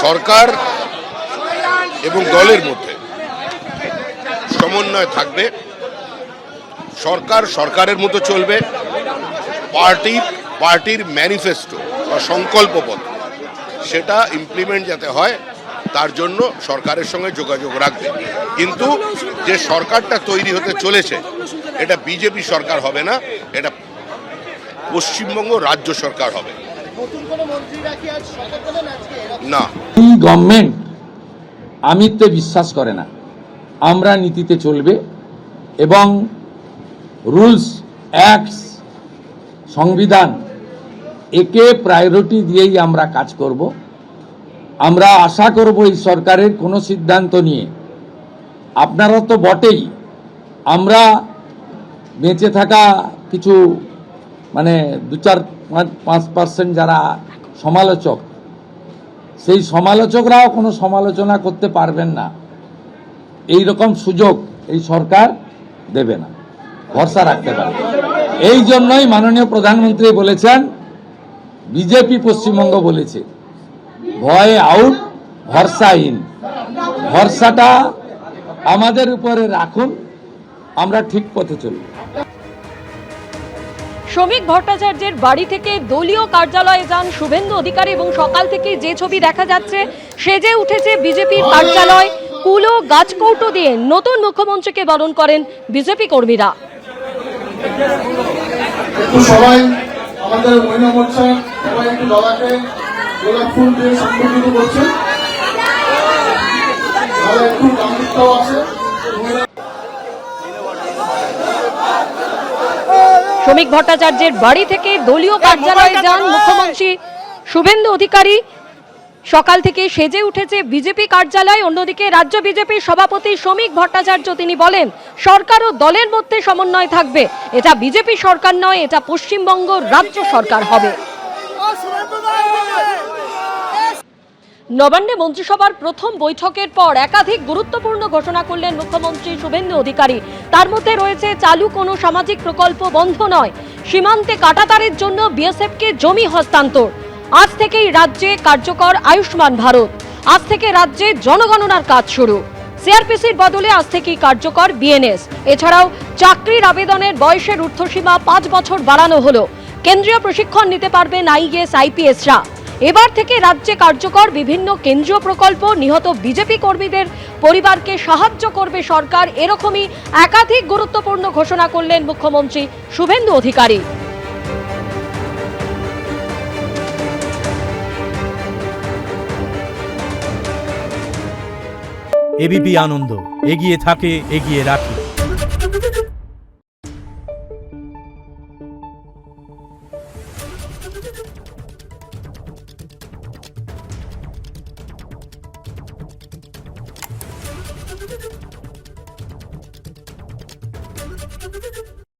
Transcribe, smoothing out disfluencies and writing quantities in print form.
সরকার এবং দলের মধ্যে সমন্বয় থাকবে। সরকার সরকারের মতো চলবে, পার্টির ম্যানিফেস্টো বা সংকল্পপত্র সেটা ইমপ্লিমেন্ট যাতে হয় তার জন্য সরকারের সঙ্গে যোগাযোগ রাখবে। কিন্তু যে সরকারটা তৈরি হতে চলেছে এটা বিজেপি সরকার হবে না, এটা পশ্চিমবঙ্গ রাজ্য সরকার হবে। না, এই গভর্নমেন্ট আমিত্বে বিশ্বাস করে না, আমরা নীতিতে চলবে এবং রুলস অ্যাক্টস সংবিধান একে প্রায়োরিটি দিয়েই আমরা কাজ করব। আমরা আশা করব এই সরকারের কোনো সিদ্ধান্ত নিয়ে, আপনারা তো বটেই, আমরা বেঁচে থাকা কিছু 2-4-5% যারা সমালোচক, সেই সমালোচকরাও কোনো সমালোচনা করতে পারবেন না, এই রকম সুযোগ এই সরকার দেবে না, ভরসা রাখতে পারবে। এই জন্যই মাননীয় প্রধানমন্ত্রী বলেছেন, বিজেপি পশ্চিমবঙ্গ বলেছে ভয় আউট ভরসা ইন। ভরসাটা আমাদের উপরে রাখুন, আমরা ঠিক পথে চলব। শ্রমিক ভট্টাচার্যের বাড়ি থেকে দলীয় কার্যালয়ে যান শুভেন্দু অধিকারী এবং সকাল থেকে যে ছবি দেখা যাচ্ছে সেজে উঠেছে বিজেপির কার্যালয়। কুলো গাছকৌটো দিয়ে নতুন মুখ্যমন্ত্রীকে বরণ করেন বিজেপি কর্মীরা। সবাই আমাদের মহিলা মোর্চা সবাই একটু দাদাকে গোলাপ ফুল দিয়ে সম্বোধিত করছেন, একটু গামলিকটাও আছে। শ্রমিক ভট্টাচার্যের বাড়ি থেকে দলীয় কার্যালয়ে যান মুখ্যমন্ত্রী শুভেন্দু অধিকারী। সকাল থেকে সেজে উঠেছে বিজেপি কার্যালয়। অন্যদিকে রাজ্য বিজেপির সভাপতি শ্রমিক ভট্টাচার্য তিনি বলেন, সরকার ও দলের মধ্যে সমন্বয় থাকবে, এটা বিজেপি সরকার নয়, এটা পশ্চিমবঙ্গ রাজ্য সরকার হবে। নবান্নে মন্ত্রিসভার প্রথম বৈঠকের পর একাধিক গুরুত্বপূর্ণ ঘোষণা করলেন মুখ্যমন্ত্রী শুভেন্দু অধিকারী। তার মধ্যে রয়েছে চালু কোনো সামাজিক প্রকল্প বন্ধ নয়, সীমান্তে কাঁটাতারের জন্য বিএসএফকে জমি হস্তান্তর, আজ থেকেই রাজ্যে কার্যকর আয়ুষ্মান ভারত, আজ থেকে রাজ্যে জনগণনার কাজ শুরু, সিআরপিসির বদলে আজ থেকেই কার্যকর বিএনএস। এছাড়াও চাকরির আবেদনের বয়সের ঊর্ধ্বসীমা 5 বছর বাড়ানো হলো, কেন্দ্রীয় প্রশিক্ষণ নিতে পারবেন আইএএস আইপিএসরা। এবার থেকে রাজ্যে কার্যকর বিভিন্ন কেন্দ্রীয় প্রকল্প, নিহত বিজেপি কর্মীদের পরিবারকে সাহায্য করবে সরকার, এরকমই একাধিক গুরুত্বপূর্ণ ঘোষণা করলেন মুখ্যমন্ত্রী শুভেন্দু অধিকারী। এবিপি আনন্দ, এগিয়ে থাকে, এগিয়ে রাখে।